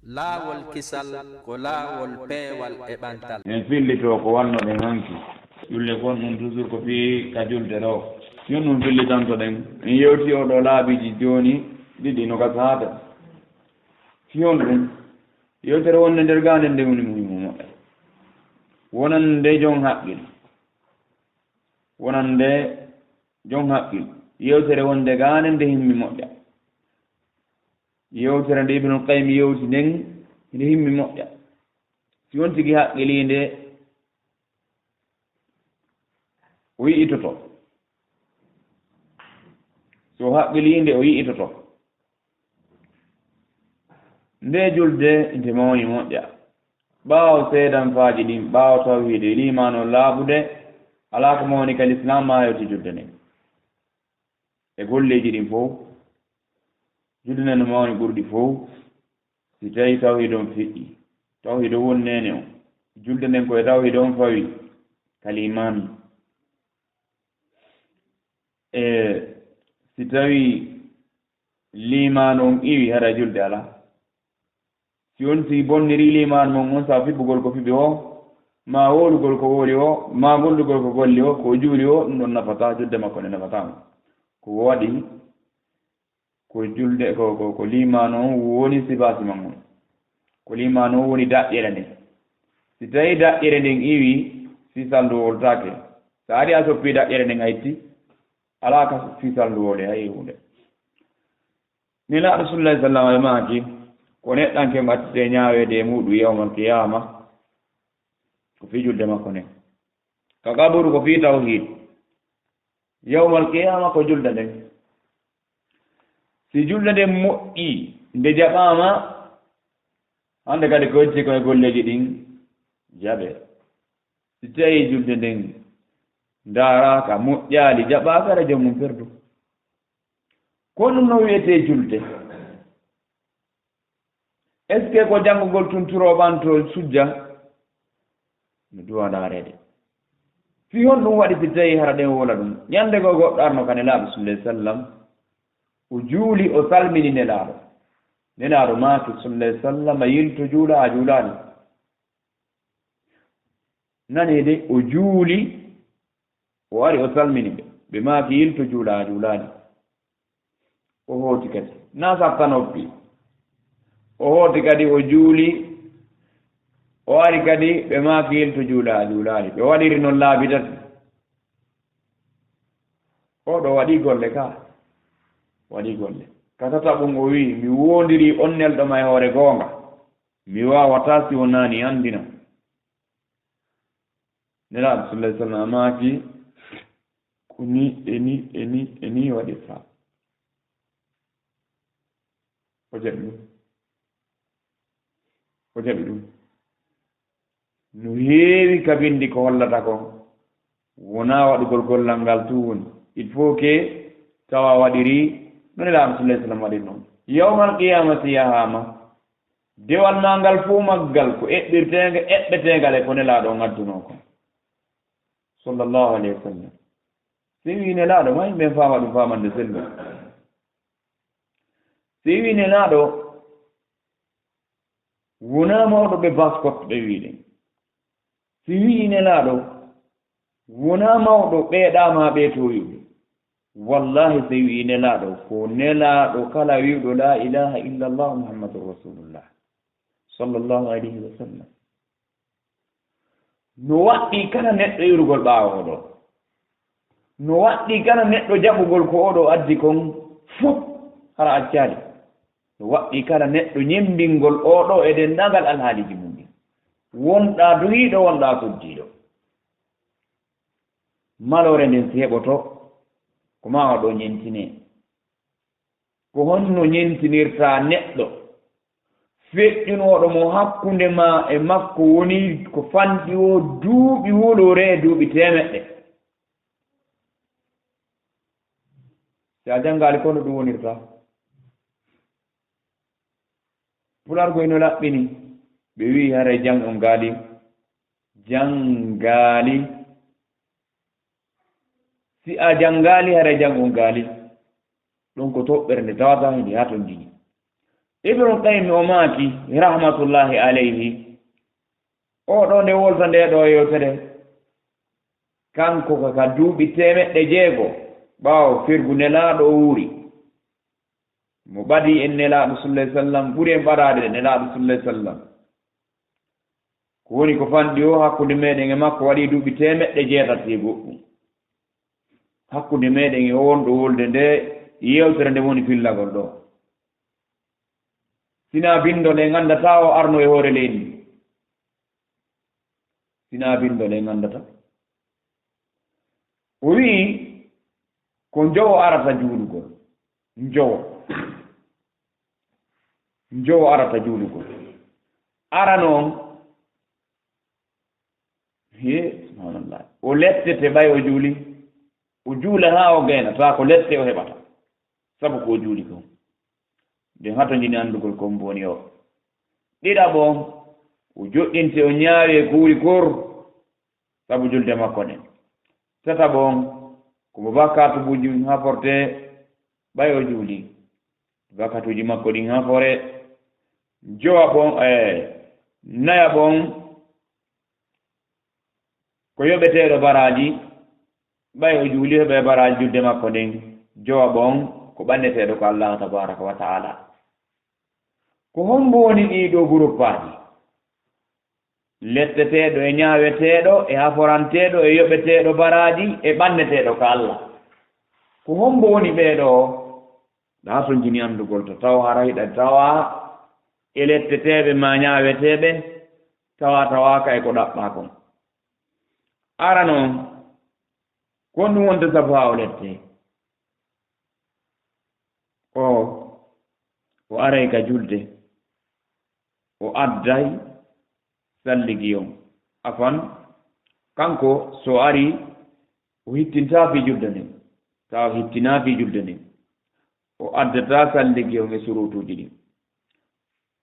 laawol kisal ko laawol peewal e ɓantal. en fillito ko wannoɗen hanki julle kon ɗum toujours ko fii ka julde ɗo yon ɗum fillitanto ɗen en yewti oɗo laabiji joni ɗiɗi no ka sahata fiyon ɗum yewtere wonde nder gande nde woni muhimu moƴƴa wonande jon haqqil wonande jon haqqil yewtere wonde gande nde himmi moƴƴa yewtere nde Ibnul Qayyim yewti nden nde himmi moƴƴa si won tigi haqqilinde o yi'itoto so haqqilinde o yi'itoto nde julde nde mawni moƴƴa ɓaawo seedan faaji ɗin ɓaawo tawhide limano laaɓude alaa ko mawni ka l'islam ma yewti julde nden e golleji ɗin fof julde nden no mawni ɓurɗi fof si tawi tawhide on feƴƴi tawhide woni nene o julde nden koye tawhide on fawi kaliman e si tawi limano on iwi hara julde ala si on si bonniri limano mon on sa fiɓɓugol ko fiɓi o ma wolugol ko wooli o ma gollugol ko golli o ko juuli o ɗum ɗon nafata julde makko nde nafatama ko waɗi ko julde ko limano on woni sibasi man on ko limano on woni daƴƴere nde si tawi daƴƴere nden iwi fisaldu woltake so ari a soppi daƴƴere nden a itti ala ka fisaldu wole a yewude ni la rasulullahi sallam alih maaki ko neɗɗanke mbattite ñaawede e muɗum yawmal qiyama ko fi julde makko nden ka kaburu ko fi tawhid yawmal qiyama ko julde nden si julde nden moƴƴi nde jaɓama hande kadi ko wecci koye golleji ɗin jaɓe si tawi julde nden daraka moƴƴali jaɓaka ara joomum perdu ko ɗum no wiyete julde est ce que ko janngugol tunturoɓanto sujja mi duwa daarede fi hon ɗum waɗi si tawi hara ɗen wola ɗum ñande go goɗɗo arno ka nelaaɓe sallallahu sallam o juuli o salmini nelaaɗo maaki sallallahu sallam yilto juula a juulaani nani de o juuli o ari o salmini ɓe maaki yilto juula a juulaani o hooti kadi na sappanoppi o hooti kadi o juuli o ari kadi ɓe maaki yilto juula a juulaani ɓe waɗiri noon laabi tati oɗo waɗi golle ka waɗi golle ka tataɓum o wii mi wondiri on nelɗo ma e hoore goonga mi wawata si wonani andina nelaaɓe sallallahu sallam maaki ko ni eni waɗirta o jaɓi ɗum no heewi ka bindi ko hollata ko wona waɗugol gollal ngal tu woni il faut que tawa waɗiri ɗone laaɓe sallallahu sallam waɗi noon yawmal qiyamati yahama dewal ma ngal fof maggal ko eɓɓirtege eɓɓetegal e ko nelaaɗo o ngadduno ko sallllahu alayhi wa sallam si wi nelaaɗo ma yimɓe faama ɗum famande sellu si wi nelaaɗo wona mawɗo ɓe baskotte ɓe wiɗen si wi nelaaɗo wona mawɗo ɓeeɗama ɓe toyuɓe wallahi so wi nelaaɗo ko nelaaɗo kala wiwɗo la ilaha illa allah muhammadun rasulullah sallllahu alayhi wa sallam no waɗɗi kala neɗɗo yurgol ɓaawo oɗo no waɗɗi kala neɗɗo jaɓugol ko oɗo addi kon fof hara accaali no waɗɗi kala neɗɗo ñembingol oɗo e denndaangal alhaaliji mum wonɗaa duhiiɗo wonɗaa suddiiɗo malore nden si heɓoto ko ma oɗo ñentinee ko honno ñentinirtaa neɗɗo feƴƴunooɗo mo hakkunde ma e makko woni ko fanɗi o duuɓi wolore e duuɓi temeɗɗe si a janngaali kono ɗum wonirtaa pulargoy no laɓɓini ɓe wii hara jang on gaali janngaali si a janngaali hara jang on gaali ɗon ko toɓɓere nde tawata hende haa ton jini ibnu qayyim o maaki rahmatullahi alayhi o ɗo nde wolta nde ɗo yewtere kanko ka duuɓi 600 ɓaawo firgu nelaaɗo o wuuri mo ɓadi en nelaaɗo sallallahu sallam ɓuri en ɓaɗaade nelaaɗo sallallahu sallam ko woni ko fanɗi o hakkunde meeɗen e makko waɗii duuɓi 600 goɗɗum hakkunde meeɗen e wonɗo wolde nde yewtere nde woni fillagol ɗo sina bindol e nganndataa o arno e hoore leydi sina bindol e nganndata o wii ko njowo arata juulugol njowo arata juulugol ara noon subhanallah o lettete ɓay o juuli o juula haa o geena taa ko lette o heɓata sabu ko o juuli ko nden hato jini anndugol kon mboni o ɗiɗaɓo o joƴƴinte o ñaawi e kuuri kor sabu julde makko nen tataɓo komo bakatubuji ha forte ɓay o juuli bakatuji makko ɗin ha fore jowa ɓon naya ɓon ko yoɓeteɗo baraji ɓay o juuli heɓe baraji julde makko ɗin jowa ɓon ko ɓanneteɗo ko Allah tabaraka wa taala ko hombo woni ɗiɗo groupeaji letteteɗo e ñaaweteɗo e haforanteɗo e yoɓeteɗo baraji e ɓanneteɗo ko Allah ko hombo woni ɓeeɗo ɗa to jini anndugol to taw hara hiɗa tawa e letteteɓe ma ñaaweteɓe tawaka e ko ɗaɓɓa kon ara noon kon ɗum wonta sabu ha o lette o aray ka julde o adday salligi on afan kanko so ari o hittinta fi julde nden taw hittina fi julde nden o addata salligi on e surutuji ɗin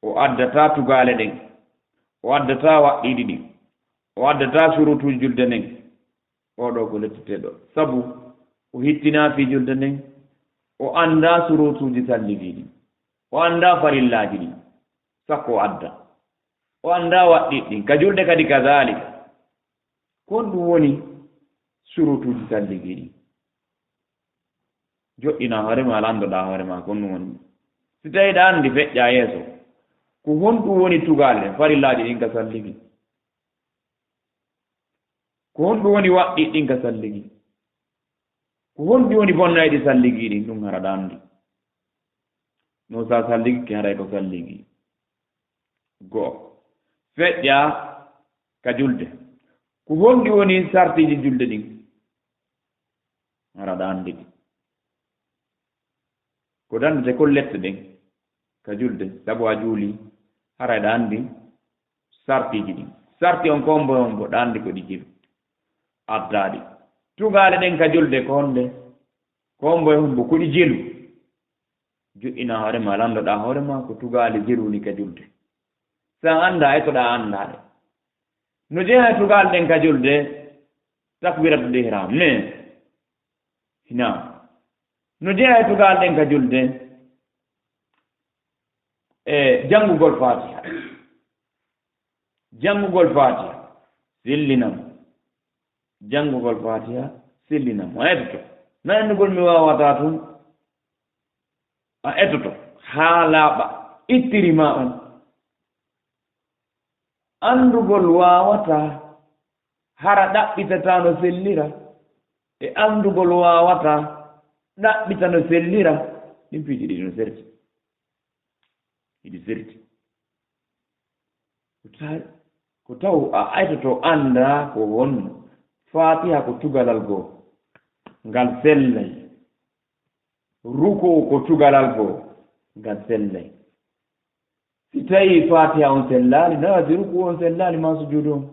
o addata tugale ɗen o addata waɗɗiɗi ɗin o addata surutuji julde nden oɗo ko letteteɗo sabu o hittina fi julde nden o anda surutuji salligi ɗin o anda farillaji ɗin sakko o adda o anda waɗɗiɗi ɗin ka julde kadi kadalika kon ɗum woni surutuji salligi ɗin joɗɗina hoorema landoɗa hoorema kon ɗum woni si tawi ɗa andi feƴƴa yeeso ko honɗum woni tugalle farillaji ɗin ka salligi ko honɗum woni waɗɗiɗi ɗin ka salligi ko honɗum woni bonnayɗi salligi ɗin ɗum haraɗa andi no sa salligi ke haray ko salligi go'o feƴƴa ka julde ko honɗi woni sartiji julde ɗin haraɗa andi ɗi ko dandete ko lette ɗen ka julde sabu a juuli harayɗa andi sartiji ɗin sarti on kombo on bo ɗa andi ko ɗi jiru addaɗi tugale ɗen ka julde ko honde kombo e hombo ko ɗi jelu joƴƴina hoorema landoɗa hoorema ko tugale jiruni ka julde sa anda etoɗa andaɗe no jeeha tugal ɗen ka julde takbiratul ihram ne hina no jeeha tugal ɗen ka julde e janngugol fatiha sillinam janngugol fatiha sillinam a etoto na anndugol mi wawata tun a etoto haa laaɓa ittirima on anndugol wawata hara ɗaɓɓitata no sellira e anndugol wawata ɗaɓɓita no sellira ɗin piiji ɗiɗi no serti iɗi serti ko taw a aytoto annda ko won fatiha ko tugalal goo ngal sellay ruko ko tugalal goo ngal sellay si tawi fatiha on sellali nawadi ruku on sellali ma sujudu on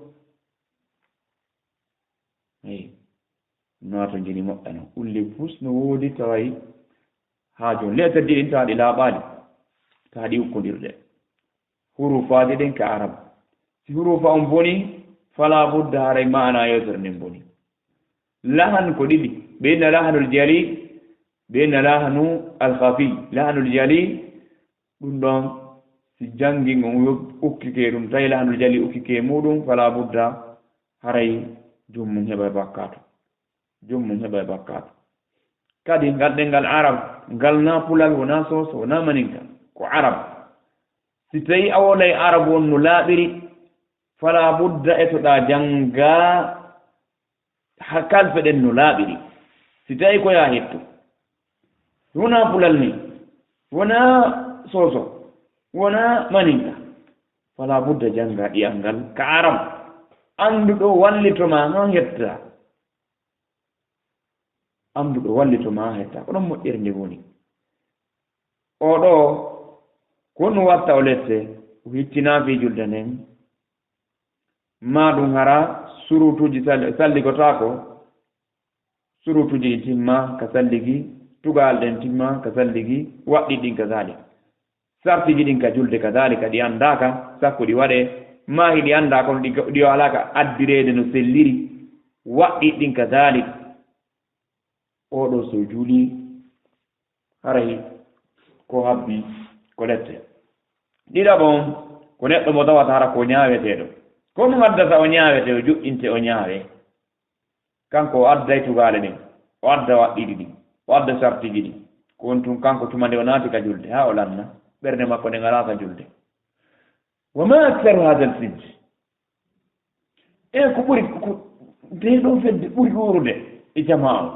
eyi nowato jini moƴƴano ulli fus no woodi taway haa joni letterdi ɗin tawaɗi laaɓaali tawaɗi ukkodirɗe hurufaji ɗin ka arab si hurufa on boni fala budda haray maana yewtere nden boni lahan ko ɗiɗi ɓeyna lahanul jali ɓeyna lahanu alkhafi lahanul jali ɗum ɗon si jangi ngom ukkike ɗum tawi lahandu jali ukkike muɗum fala budda haray jummum heɓa bakkato jummum heɓa bakkato kadi ngal ɗengal arab ngal na pulal wona soso wona maninka ko arab si tawi a wolay arab won no laaɓiri fala budda etoɗa janga ha kalfe ɗen no laaɓiri si tawi koya hetto wona pulal ni wona soso wona maninka fala budda janga ɗiyal ngal ka arab annduɗo wallitoma no hetta annduɗo wallitoma hetta ko ɗon moƴƴere nde woni oɗo ko ɗum watta o lette o hittina fi julde nden ma ɗum hara surutuji salligotako surutuji ɗi timma ka salligi tugal ɗen timma ka salligi waɗɗi ɗin ka zalik sartiji ɗin ka julde ka zalika ɗi andaka sakko ɗi waɗe mahi ɗi anda kono ɗi alaka addirede no selliri waɗɗi ɗin ka zalik oɗo so juuli haray ko habbi ko lette ɗiɗaɓon ko neɗɗo mo tawata hara ko ñaaweteɗo ko ɗum addata o ñaawete o juɗɗinte o ñaawe kanko o adday tugale ɗin o adda waɗɗiɗi ɗin o adda sartiji ɗin ko won tun kanko tumande o naati ka julde ha o lanna ɓernde makko nde ngala ka julde wa ma aktaru hada l fijj ko ɓuri nde ɗo fedde ɓuri ɗurude e jama o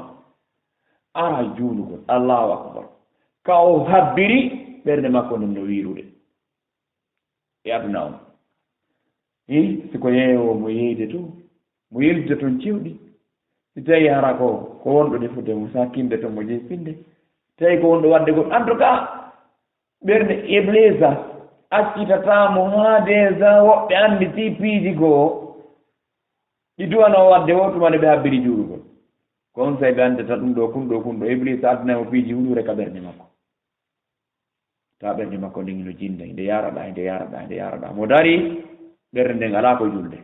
ara juulugol allahu akbar ka o habbiri ɓernde makko nden no wirude e aduna on siko yeewo mo yeyde to mo yelde toon cewɗi si tawi hara ko wonɗo defude mo sakinde to mo jeyi finde tawi ko wonɗo wadde gol en tout cas ɓernde iblisa accitatamo ha déjà woɓɓe andi si piiji goo ɗi duwano wadde wo tumane ɓe habbiri juurugol kon say ɓe andata ɗum ɗo kun ɗo iblisa addinamo piiji huɗure ka ɓernde makko ta ɓernde makko ndin no jinda nde yaraɗa mo dari ɓernde nden ala ko julde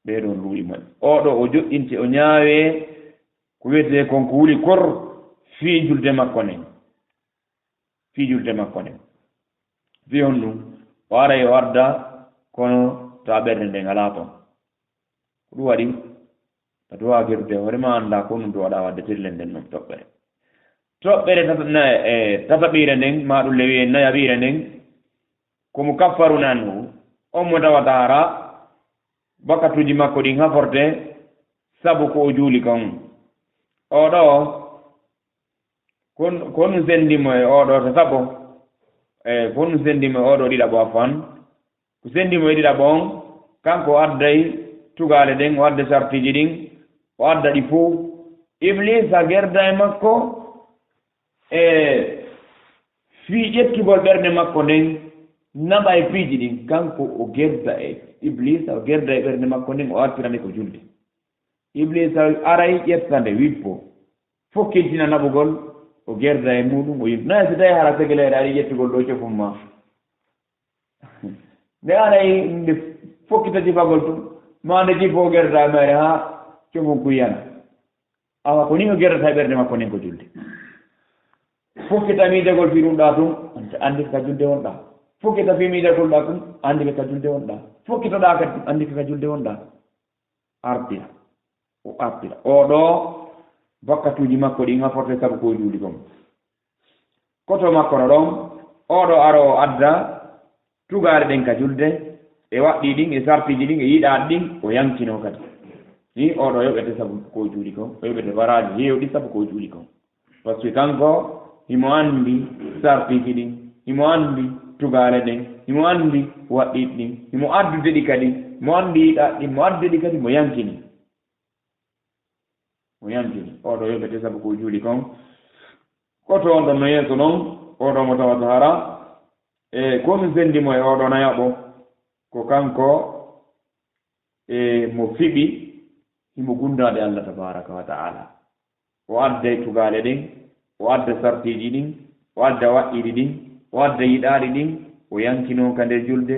ɓeɗon luuɗi moƴƴe oɗo o joƴƴinte o ñaawe ko wiyete konko wuli kor fii julde makko nden fi on ɗum o aray o adda kono ta ɓernde nden ala toon ko ɗum waɗi a duwa gerude hoorema annda ko ɗum to waɗa wadde tirle nden noon toɓɓere tataɓire nden ma ɗum lewi en nayaɓire nden komo kaffaru nanhu on mo tawata hara bakatuji makko ɗin haforte sabu ko o juuli kon oɗo ko ɗum sendimo e oɗo to saɓo ko ɗum sendimo e oɗo ɗiɗaɓo afan ko sendimo e ɗiɗaɓo on kanko o adday tugale ɗen o adda sartiji ɗin o adda ɗi fo iblisa gerda e makko e fii ƴettugol ɓernde makko nden naɓa e piiji ɗin kanko o gerda e iblisa o gerda e ɓernde makko nden o artirande ko julde iblisa aray ƴettande wippo fokkiltina naɓugol o gerda e muɗum o yimɓe nayi so tawi hara segeleere aɗa ƴettugol ɗo cofum ma nde aray nde fokkita jifagol tum ma nde jifo o gerda e mere ha cofum kuyana awa ko ni o gerdata e ɓernde makko nden ko julde fokkita miidegol fi ɗum ɗa tum andi ka julde wonɗa fokkita fi miidegol ɗa tum andi ka julde wonɗa fokkitoɗa kadi andi ka julde wonɗa ardira o ardira oɗo bakkatuji makko ɗin haforte sabu ko juuli kon koto makko no ɗon oɗo aro o adda tugare ɗen ka julde e waɗɗi ɗin e sartiji ɗin e yiɗaɗi ɗin o yankino kadi ni oɗo yoɓete sabu ko juuli kon o yoɓete baraji hewɗi sabu ko juuli kon par ce que kanko himo andi sartiji ɗin himo andi tugare ɗen himo andi waɗɗiɗi ɗin himo addude ɗi kadi mo andi yiɗaɗi ɗin mo addude ɗi kadi mo yankini oɗo yoɓete sabu ko juuli kon koto on ɗon no yeeso noon oɗo mo tawata hara e komi sendimo e oɗo nayaɓo ko kanko e mo fiɓi himo gundade Allah tabaraka wa taala o adda tugale ɗin o adda sartiji ɗin o adda waɗɗiɗi ɗin o adda yiɗaɗi ɗin o yankino ka nde julde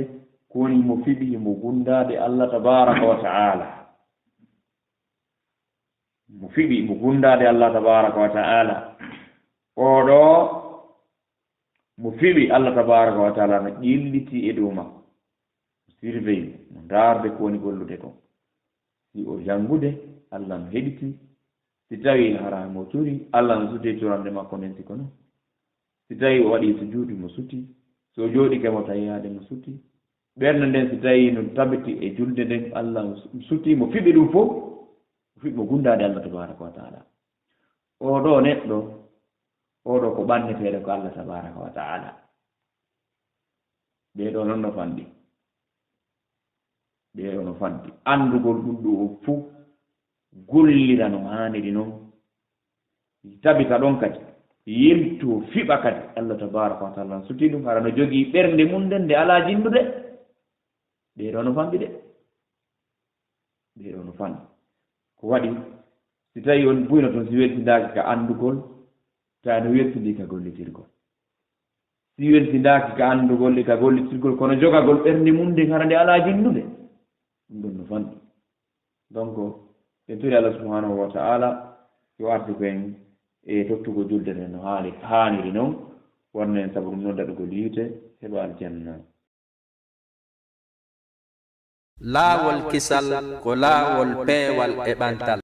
koni himo fiɓi himo gundade Allah tabaraka wa taala mo fiɓi mo gundade Allah tabaraka wa taala oɗo mo fiɓi Allah tabaraka wa taala no ƴilliti e dow makko surveille no darde ko woni gollude ko si o jangude Allah no heɗiti si tawi haram mo turi Allah no suti turande makko nden siko non si tawi o waɗi sujuudi mo suti so jooɗi kemo tayyade mo suti ɓernde nden si tawi no tabiti e julde nden Allah suti mo fiɓi ɗum fof mo fiɓi mo gundade Allah tabaraka wa taala oɗo neɗɗo oɗo ko ɓanneteɗe ko Allah tabaraka wa taala ɓeɗo noon no fanɗi ɓeɗo no fanɗi andugol ɗum ɗo o fuu gollira no haniri noon tabita ɗon kadi yilto fiɓa kadi Allah tabaraka wa taala suti ɗum hara no jogii ɓernde mum nden nde ala jinnude ɓeɗo no famɗi de ɓeɗo no famɗi ko waɗi si tawi on buyno toon si weltindaki ka andugol ta no weltindi ka gollitirgol si weltindaki ka andugol e ka gollitirgol kono jogagol ɓernde mum nden hara nde ala jinnude ɗum ɗon no famɗi donc en turi Allah subhanahu wa ta'ala yo arti koen e tottugo julde nde no haaniri noon wonno en sabu ɗum noddaɗugol yiite heɓa aljanna laawol kisal ko laawol peewal e ɓantal